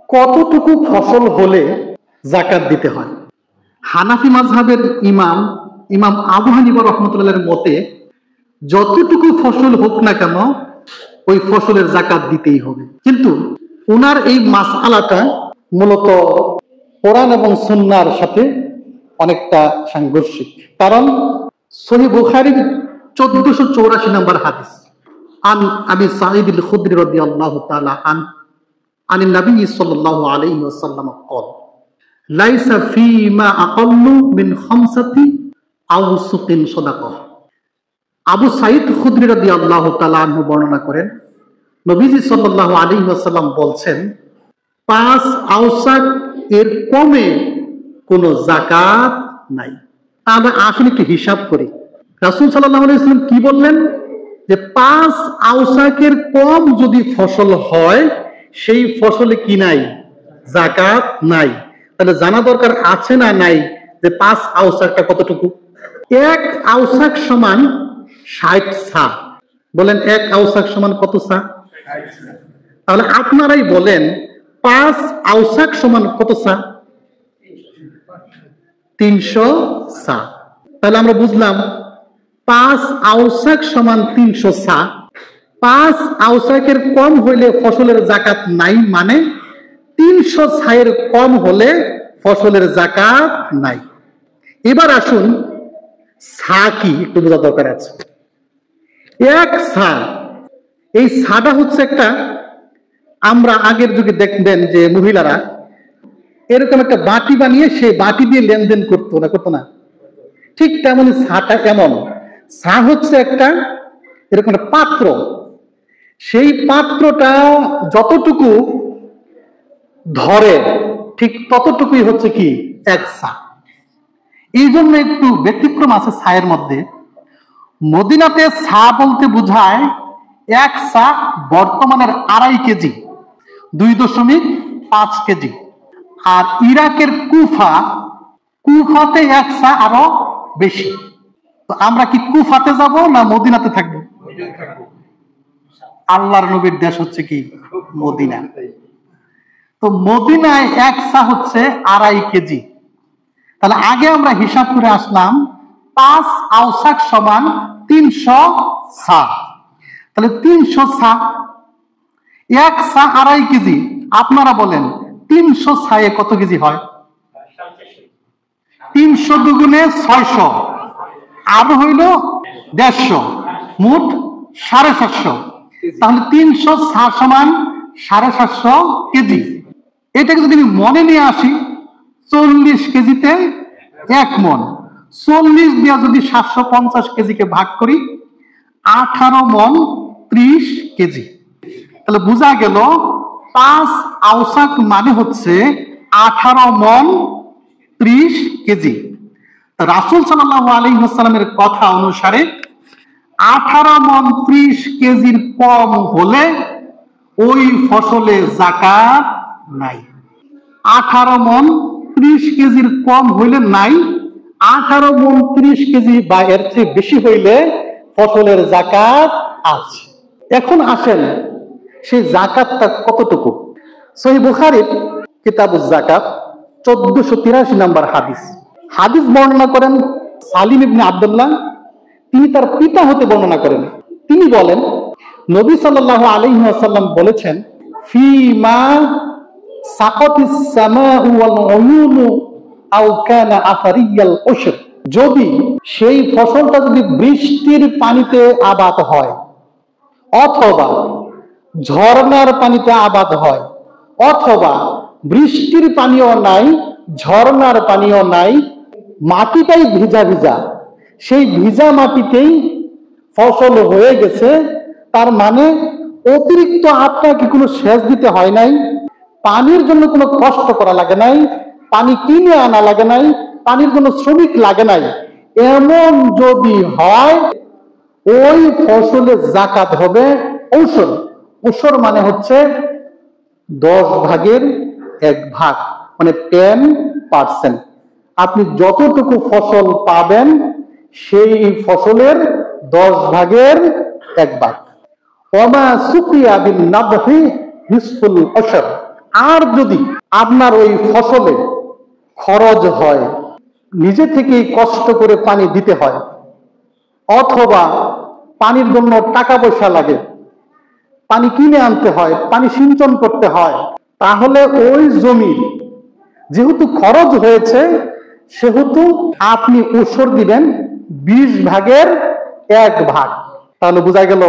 কতটুকু ফসল হলে যাকাত দিতে হয়? হানাফি মাযহাবের ইমাম আবু হানিফা রাহমাতুল্লাহের মতে যতটুকু ফসল হোক না কেন ওই ফসলের যাকাত দিতেই হবে। কিন্তু ওনার এই মাসআলাটা মূলত কোরআন এবং সুন্নাহর সাথে অনেকটা সাংঘর্ষিক। কারণ সহিহ বুখারীর 1484 নম্বর হাদিস, আন আবি সাঈদ আল খুদরি রাদিয়াল্লাহু তাআলা আন নবী সাল্লাল্লাহু আলাইহি ওয়াসাল্লাম قال লাইসা ফীমা আকাল্লু মিন খামসাতি আওসুকিন সাদাকাহ। আবু সাঈদ খুদরি রাদিয়াল্লাহু তাআলা আনহু বর্ণনা করেন, নবীজি সাল্লাল্লাহু আলাইহি ওয়াসাল্লাম বলছেন, 5 আওসাক এর কমে কোনো যাকাত নাই। তাহলে আসলে একটু হিসাব করি, রাসূল সাল্লাল্লাহু আলাইহি ওয়াসাল্লাম কি বললেন যে 5 আওসাকের কম যদি ফসল হয় সেই ফসলে কি নাই? যাকাত নাই। তাহলে জানা দরকার আছে না নাই যে 5 আওসাকটা কতটুকু? 1 আওসাক সমান 60 সা। বলেন 1 আওসাক সমান কত সা? তাহলে আপনারাই বলেন 5 আওসাক সমান কত সা? 300 সা। তাহলে আমরা বুঝলাম 5 আওসাক সমান 300 সা। 5 আওসাকের কম হইলে ফসলের যাকাত নাই, মানে 300 সায়ের কম হলে ফসলের যাকাত নাই। এবার আসুন সা কি একটু বোঝা দরকার আছে। 1 সা, এই সাটা হচ্ছে একটা, আমরা আগের যুগে দেখবেন যে মহিলারা এরকম একটা বাটি বানিয়ে সেই বাটি দিয়ে লেনদেন করতো না? ঠিক তেমনই সাটা এমন। সা হচ্ছে একটা এরকম একটা পাত্র, সেই পাত্রটা যতটুকু ধরে ঠিক ততটুকুই হচ্ছে কি 1 সা। এই জন্য একটু ব্যতিক্রম আছে ছায়ের মধ্যে। মদিনাতে সা বলতে বোঝায় 1 সা বর্তমানের 2.5 কেজি, 2.5 কেজি। আর ইরাকের কুফাতে 1 সা আরো বেশি। তো আমরা কি কুফাতে যাব না মদিনাতে থাকবো? আল্লাহর নবীর দেশ হচ্ছে কি মদিনা। তো মদিনায় 1 সা হচ্ছে 2.5 কেজি। তাহলে আগে আমরা হিসাব করে আসলাম 5 আওসাক সমান 300 সা। তাহলে 300 সা, 1 সা 2.5 কেজি। আপনারা বলেন 300 সায়ে কত কেজি হয়? 300 দুগুণে 600, আর হইল 150, মোট 750। তাহলে 300 সা সমান 750 কেজি। এটাকে যদি আমি মনে নিয়ে আসি, 40 কেজিতে 1 মন। 40 দিয়ে যদি 750 কেজিকে ভাগ করি, 18 মন 30 কেজি। তাহলে বোঝা গেল 5 আওসাক মানে হচ্ছে 18 মন 30 কেজি। রাসূল সাল্লাল্লাহু আলাইহি ওয়াসাল্লামের কথা অনুসারে 18 মন 30 কেজির কম হলে ওই ফসলে যাকাত নাই। 18 মন 30 কেজির কম হইলে নাই, 18 মন 30 কেজি বা এর চেয়ে বেশি হইলে ফসলের যাকাত আছে। এখন আসেন সেই যাকাতটা কতটুকু? সহিহ বুখারীর কিতাবুজ যাকাত 1483 নম্বর হাদিস বর্ণনা করেন সালিম ইবনে আব্দুল্লাহ। তিনি তার পিতা হতে বর্ণনা করেন। তিনি বলেন, নবী সাল্লাল্লাহু আলাইহি ওয়াসাল্লাম বলেছেন, ফিমা সাকাতিস সামাউ ওয়াল উয়ুনু আও কানা আফারিয়াল উশর। যদি সেই ফসলটা যদি বৃষ্টির পানিতে আবাদ হয়, অথবা ঝর্ণার পানিতে আবাদ হয়, অথবা বৃষ্টির পানিও নাই, ঝর্ণার পানিও নাই, মাটিটাই ভিজা ভিজা, সেই ভিজা মাটিতেই ফসল হয়ে গেছে, তার মানে অতিরিক্ত আপনাকে কোনো সেচ দিতে হয় নাই, পানির জন্য কোনো কষ্ট করা লাগে নাই, পানি কিনে আনা লাগে নাই, পানির জন্য শ্রমিক লাগে নাই, এমন যদি হয় ওই ফসলে যাকাত হবে ঔষর। ঔষর মানে হচ্ছে 10 ভাগের 1 ভাগ, মানে 10%। আপনি যতটুকু ফসল পাবেন সেই ফসলের 10 ভাগের 1 ভাগ। ওমা সুকিয়া বিন নাবহি নিসফুল উশর। আর যদি আপনার ওই ফসলে খরচ হয়, নিজে থেকেই কষ্ট করে পানি দিতে হয়, অথবা পানির জন্য টাকা পয়সা লাগে, পানি কিনে আনতে হয়, পানি সিঞ্চন করতে হয়, তাহলে ওই জমির যেহেতু খরচ হয়েছে সেহেতু আপনি ওসর দিবেন 20 ভাগের 1 ভাগ। তাহলে বোঝা গেল